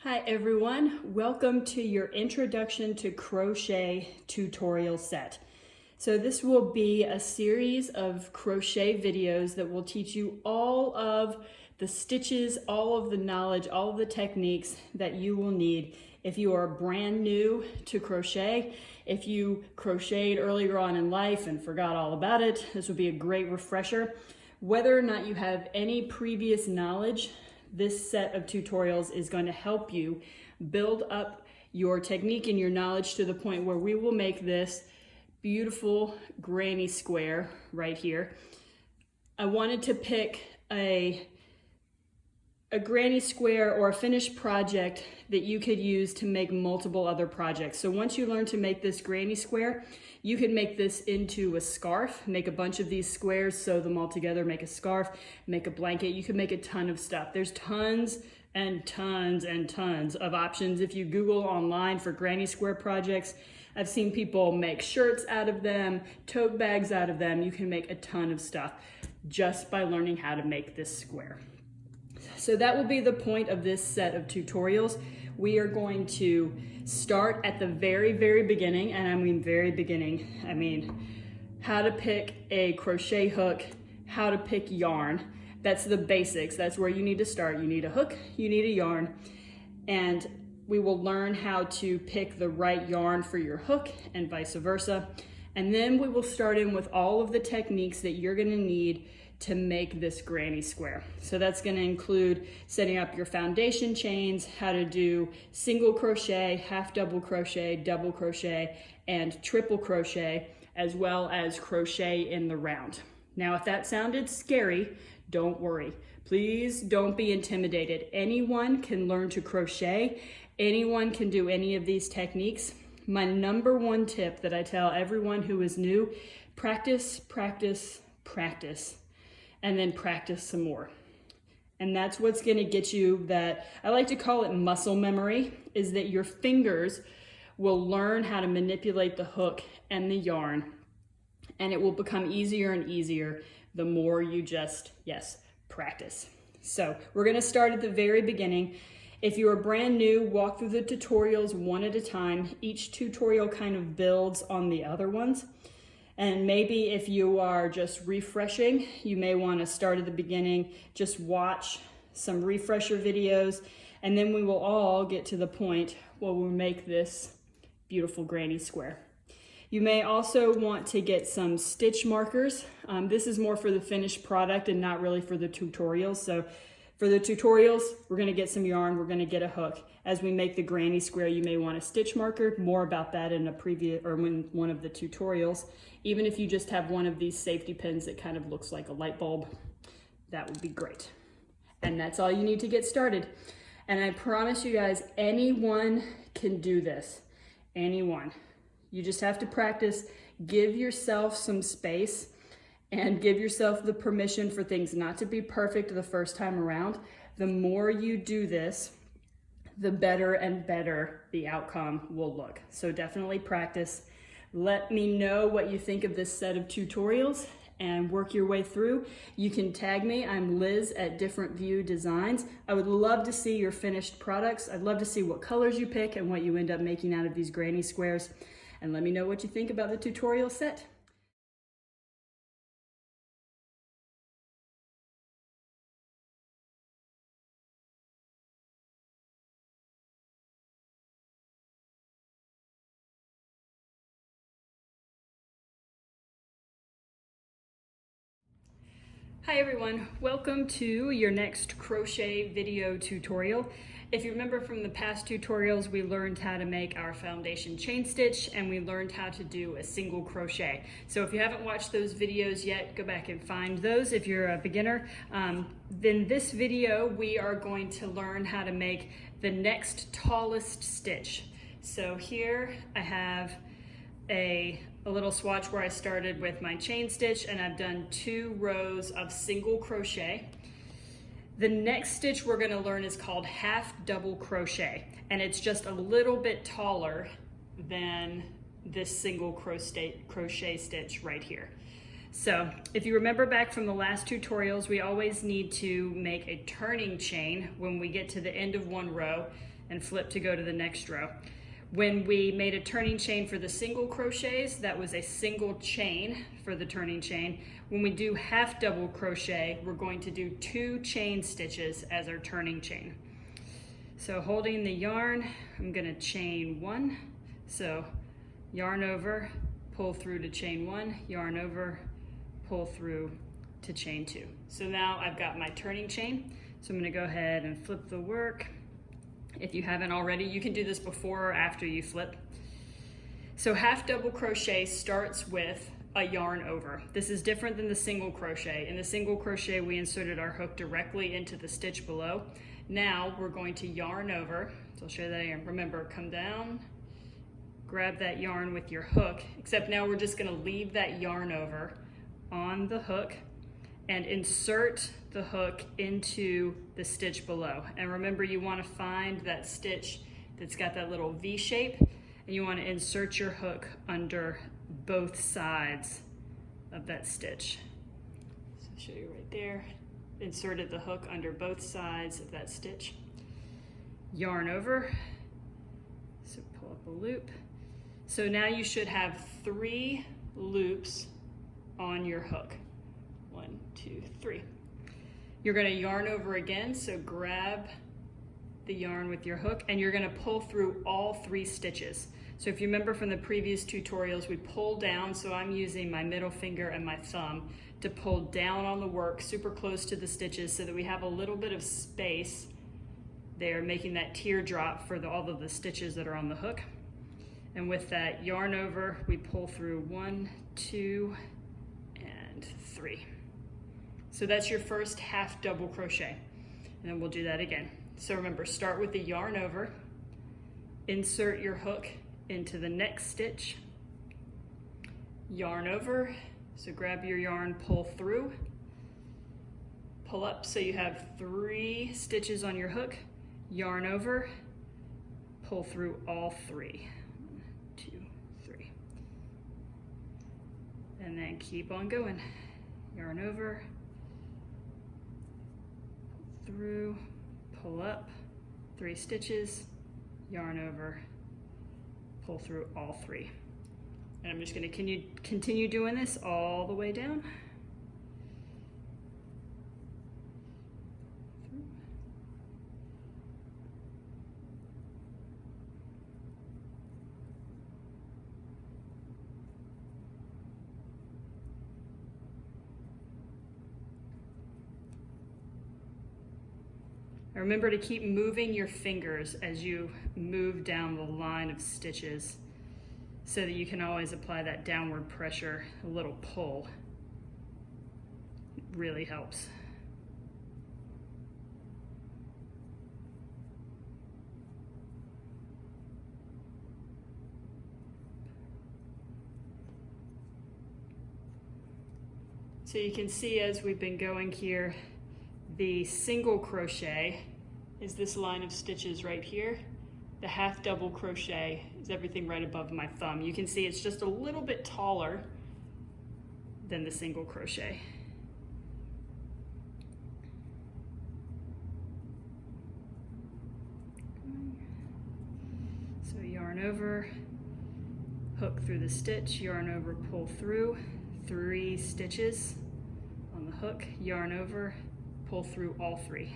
Hi everyone, welcome to your Introduction to Crochet tutorial set. So this will be a series of crochet videos that will teach you all of the stitches, all of the knowledge, all of the techniques that you will need if you are brand new to crochet. If you crocheted earlier on in life and forgot all about it, this will be a great refresher. Whether or not you have any previous knowledge, this set of tutorials is going to help you build up your technique and your knowledge to the point where we will make this beautiful granny square right here. I wanted to pick a granny square or a finished project that you could use to make multiple other projects. So once you learn to make this granny square, you can make this into a scarf, make a bunch of these squares, sew them all together, make a scarf, make a blanket. You can make a ton of stuff. There's tons and tons and tons of options. If you Google online for granny square projects, I've seen people make shirts out of them, tote bags out of them. You can make a ton of stuff just by learning how to make this square. So that will be the point of this set of tutorials. We are going to start at the very beginning, and I mean very beginning. I mean how to pick a crochet hook, how to pick yarn. That's the basics. That's where you need to start. You need a hook, you need a yarn, and we will learn how to pick the right yarn for your hook and vice versa. And then we will start in with all of the techniques that you're going to need to make this granny square. So that's going to include setting up your foundation chains, how to do single crochet, half double crochet, double crochet, and triple crochet, as well as crochet in the round. Now, if that sounded scary, don't worry. Please don't be intimidated. Anyone can learn to crochet. Anyone can do any of these techniques. My number one tip that I tell everyone who is new: practice, practice, practice, and then practice some more. And that's what's gonna get you that, I like to call it muscle memory, is that your fingers will learn how to manipulate the hook and the yarn, and it will become easier and easier the more you just, yes, practice. So we're gonna start at the very beginning. If you are brand new, walk through the tutorials one at a time. Each tutorial kind of builds on the other ones. And maybe if you are just refreshing, you may want to start at the beginning, just watch some refresher videos, and then we will all get to the point where we make this beautiful granny square. You may also want to get some stitch markers. This is more for the finished product and not really for the tutorials. So for the tutorials, we're going to get some yarn, we're going to get a hook. As we make the granny square, you may want a stitch marker. More about that in a previous or in one of the tutorials. Even if you just have one of these safety pins that kind of looks like a light bulb, that would be great. And that's all you need to get started. And I promise you guys, anyone can do this. Anyone. You just have to practice. Give yourself some space and give yourself the permission for things not to be perfect the first time around. The more you do this, the better and better the outcome will look. So definitely practice. Let me know what you think of this set of tutorials and work your way through. You can tag me. I'm Liz at Different View Designs. I would love to see your finished products. I'd love to see what colors you pick and what you end up making out of these granny squares. And let me know what you think about the tutorial set. Hi everyone, welcome to your next crochet video tutorial. If you remember from the past tutorials, we learned how to make our foundation chain stitch and we learned how to do a single crochet. So if you haven't watched those videos yet, go back and find those if you're a beginner. Then this video, we are going to learn how to make the next tallest stitch. So here I have a little swatch where I started with my chain stitch and I've done 2 rows of single crochet. The next stitch we're going to learn is called half double crochet, and it's just a little bit taller than this single crochet stitch right here. So if you remember back from the last tutorials, we always need to make a turning chain when we get to the end of one row. and flip to go to the next row. When we made a turning chain for the single crochets, that was a single chain for the turning chain. When we do half double crochet, we're going to do 2 chain stitches as our turning chain. So holding the yarn, I'm gonna chain 1. So yarn over, pull through to chain 1, yarn over, pull through to chain 2. So now I've got my turning chain. So I'm gonna go ahead and flip the work. If you haven't already, you can do this before or after you flip. So half double crochet starts with a yarn over. This is different than the single crochet. In the single crochet, we inserted our hook directly into the stitch below. Now we're going to yarn over. So I'll show you that again. Remember, come down, grab that yarn with your hook, except now we're just gonna leave that yarn over on the hook and insert the hook into the stitch below. And remember, you want to find that stitch that's got that little V shape, and you want to insert your hook under both sides of that stitch. So I'll show you right there. Inserted the hook under both sides of that stitch. Yarn over, so pull up a loop. So now you should have 3 loops on your hook. 1, 2, 3. You're going to yarn over again, so grab the yarn with your hook and you're going to pull through all 3 stitches. So if you remember from the previous tutorials, we pull down, so I'm using my middle finger and my thumb to pull down on the work super close to the stitches so that we have a little bit of space there, making that teardrop for all of the stitches that are on the hook. And with that yarn over, we pull through 1, 2, and 3. So that's your first half double crochet. And then we'll do that again. So remember, start with the yarn over, insert your hook into the next stitch, yarn over, so grab your yarn, pull through, pull up so you have 3 stitches on your hook, yarn over, pull through all 3. 1, 2, 3. And then keep on going. Yarn over, through, pull up, 3 stitches, yarn over, pull through all 3. And I'm just going to continue doing this all the way down. Remember to keep moving your fingers as you move down the line of stitches so that you can always apply that downward pressure. A little pull really helps. So you can see as we've been going here, the single crochet is this line of stitches right here. The half double crochet is everything right above my thumb. You can see it's just a little bit taller than the single crochet. So yarn over, hook through the stitch, yarn over, pull through, 3 stitches on the hook, yarn over, pull through all 3.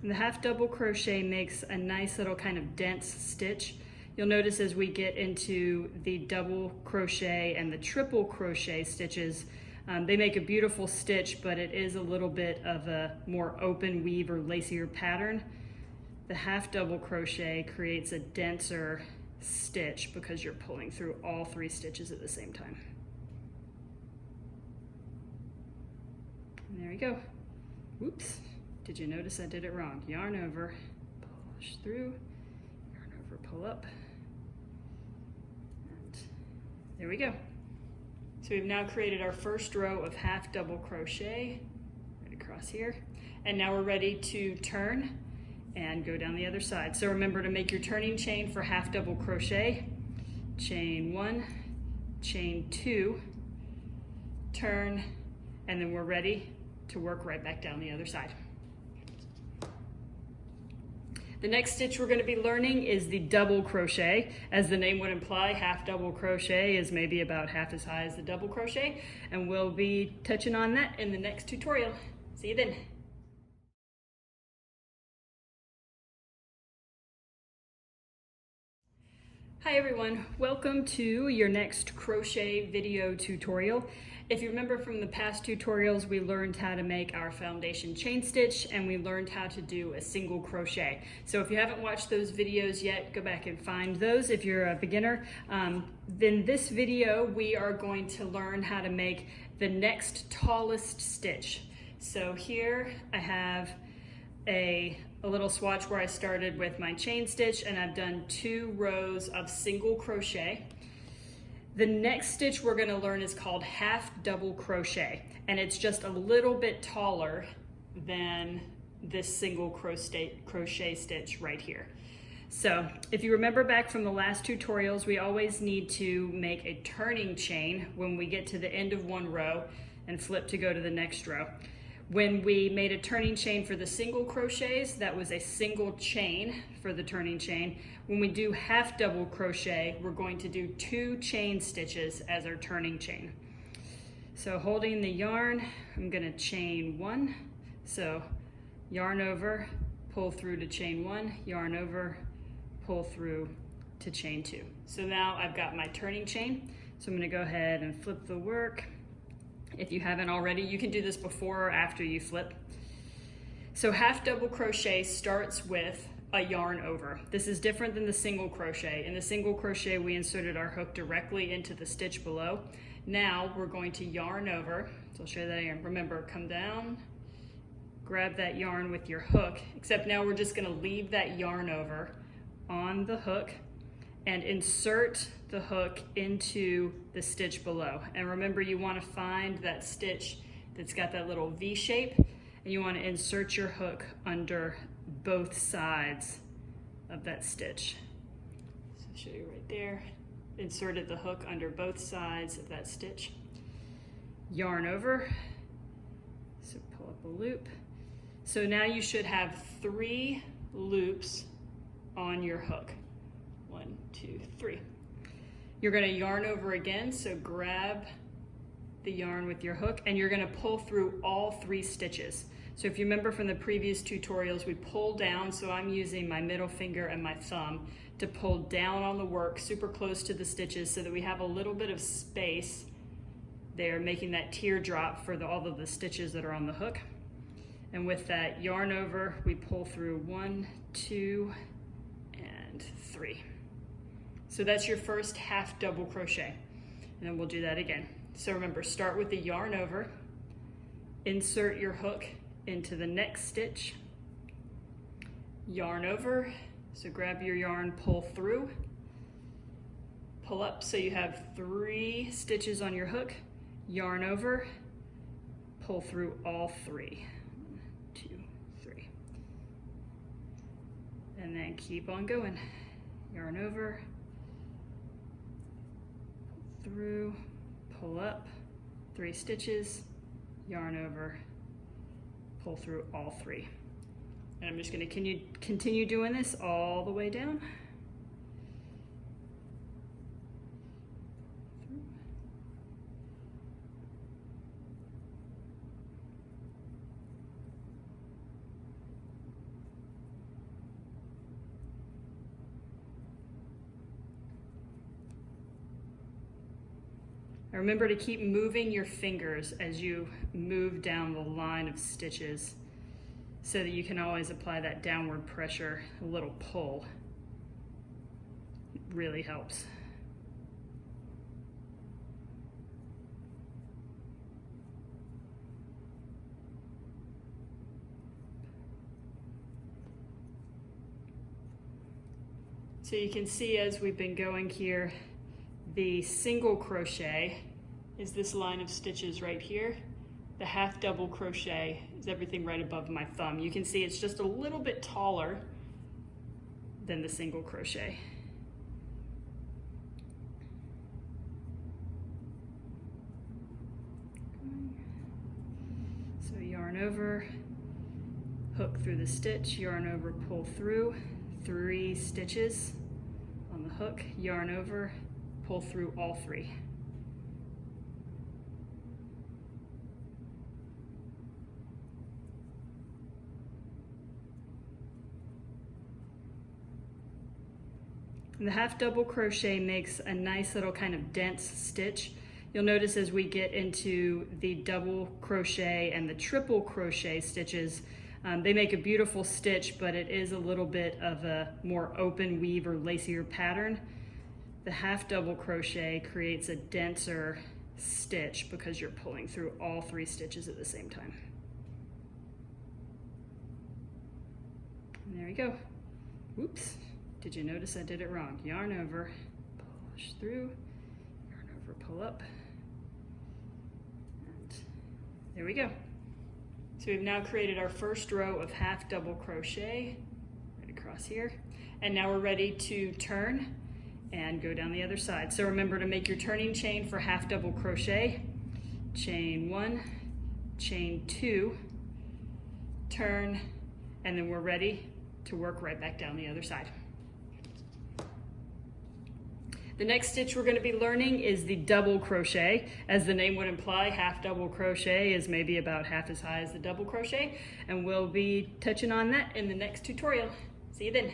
And the half double crochet makes a nice little kind of dense stitch. You'll notice as we get into the double crochet and the triple crochet stitches, they make a beautiful stitch, but it is a little bit of a more open weave or lacier pattern. The half double crochet creates a denser stitch because you're pulling through all 3 stitches at the same time. And there we go. Whoops, did you notice I did it wrong? Yarn over, push through, yarn over, pull up, and there we go. So we've now created our first row of half double crochet right across here. And now we're ready to turn and go down the other side. So remember to make your turning chain for half double crochet. chain 1, chain 2, turn, and then we're ready to work right back down the other side. The next stitch we're going to be learning is the double crochet. As the name would imply, half double crochet is maybe about half as high as the double crochet, and we'll be touching on that in the next tutorial. See you then. Hi everyone, welcome to your next crochet video tutorial. If you remember from the past tutorials, we learned how to make our foundation chain stitch and we learned how to do a single crochet. So if you haven't watched those videos yet, go back and find those if you're a beginner. Then this video, we are going to learn how to make the next tallest stitch. So here I have a little swatch where I started with my chain stitch and I've done 2 rows of single crochet. The next stitch we're going to learn is called half double crochet, and it's just a little bit taller than this single crochet stitch right here. So if you remember back from the last tutorials, we always need to make a turning chain when we get to the end of one row and flip to go to the next row. When we made a turning chain for the single crochets, that was a single chain for the turning chain. When we do half double crochet, we're going to do 2 chain stitches as our turning chain. So holding the yarn, I'm going to chain 1. So yarn over, pull through to chain 1, yarn over, pull through to chain 2. So now I've got my turning chain. So I'm going to go ahead and flip the work. If you haven't already, you can do this before or after you flip. So half double crochet starts with a yarn over. This is different than the single crochet. In the single crochet, we inserted our hook directly into the stitch below. Now we're going to yarn over. So I'll show you that again. Remember, come down, grab that yarn with your hook, except now we're just going to leave that yarn over on the hook and insert the hook into the stitch below. And remember, you want to find that stitch that's got that little V shape, and you want to insert your hook under both sides of that stitch. So I'll show you right there. Inserted the hook under both sides of that stitch. Yarn over, so pull up a loop. So now you should have 3 loops on your hook. 1, 2, 3. You're going to yarn over again, so grab the yarn with your hook and you're going to pull through all 3 stitches. So if you remember from the previous tutorials, we pull down, so I'm using my middle finger and my thumb to pull down on the work super close to the stitches so that we have a little bit of space there, making that teardrop for all of the stitches that are on the hook. And with that yarn over, we pull through 1, 2, and 3. So that's your first half double crochet. And then we'll do that again. So remember, start with the yarn over, insert your hook into the next stitch, yarn over, so grab your yarn, pull through, pull up so you have 3 stitches on your hook, yarn over, pull through all 3. 1, 2, 3. And then keep on going. Yarn over, through, pull up, 3 stitches, yarn over, pull through all 3. And I'm just going to continue doing this all the way down. Remember to keep moving your fingers as you move down the line of stitches so that you can always apply that downward pressure. A little pull really helps. So you can see as we've been going here, the single crochet is this line of stitches right here. The half double crochet is everything right above my thumb. You can see it's just a little bit taller than the single crochet. over, hook through the stitch, yarn over, pull through, 3 stitches on the hook, yarn over, pull through all 3. And the half double crochet makes a nice little kind of dense stitch. You'll notice as we get into the double crochet and the triple crochet stitches, they make a beautiful stitch, but it is a little bit of a more open weave or lacier pattern. The half double crochet creates a denser stitch because you're pulling through all 3 stitches at the same time. And there we go. Oops, did you notice I did it wrong? Yarn over, push through, yarn over, pull up, and there we go. So we've now created our first row of half double crochet right across here. And now we're ready to turn and go down the other side. So remember to make your turning chain for half double crochet. Chain 1, chain 2, turn, and then we're ready to work right back down the other side. The next stitch we're going to be learning is the double crochet. As the name would imply, half double crochet is maybe about half as high as the double crochet, and we'll be touching on that in the next tutorial. See you then.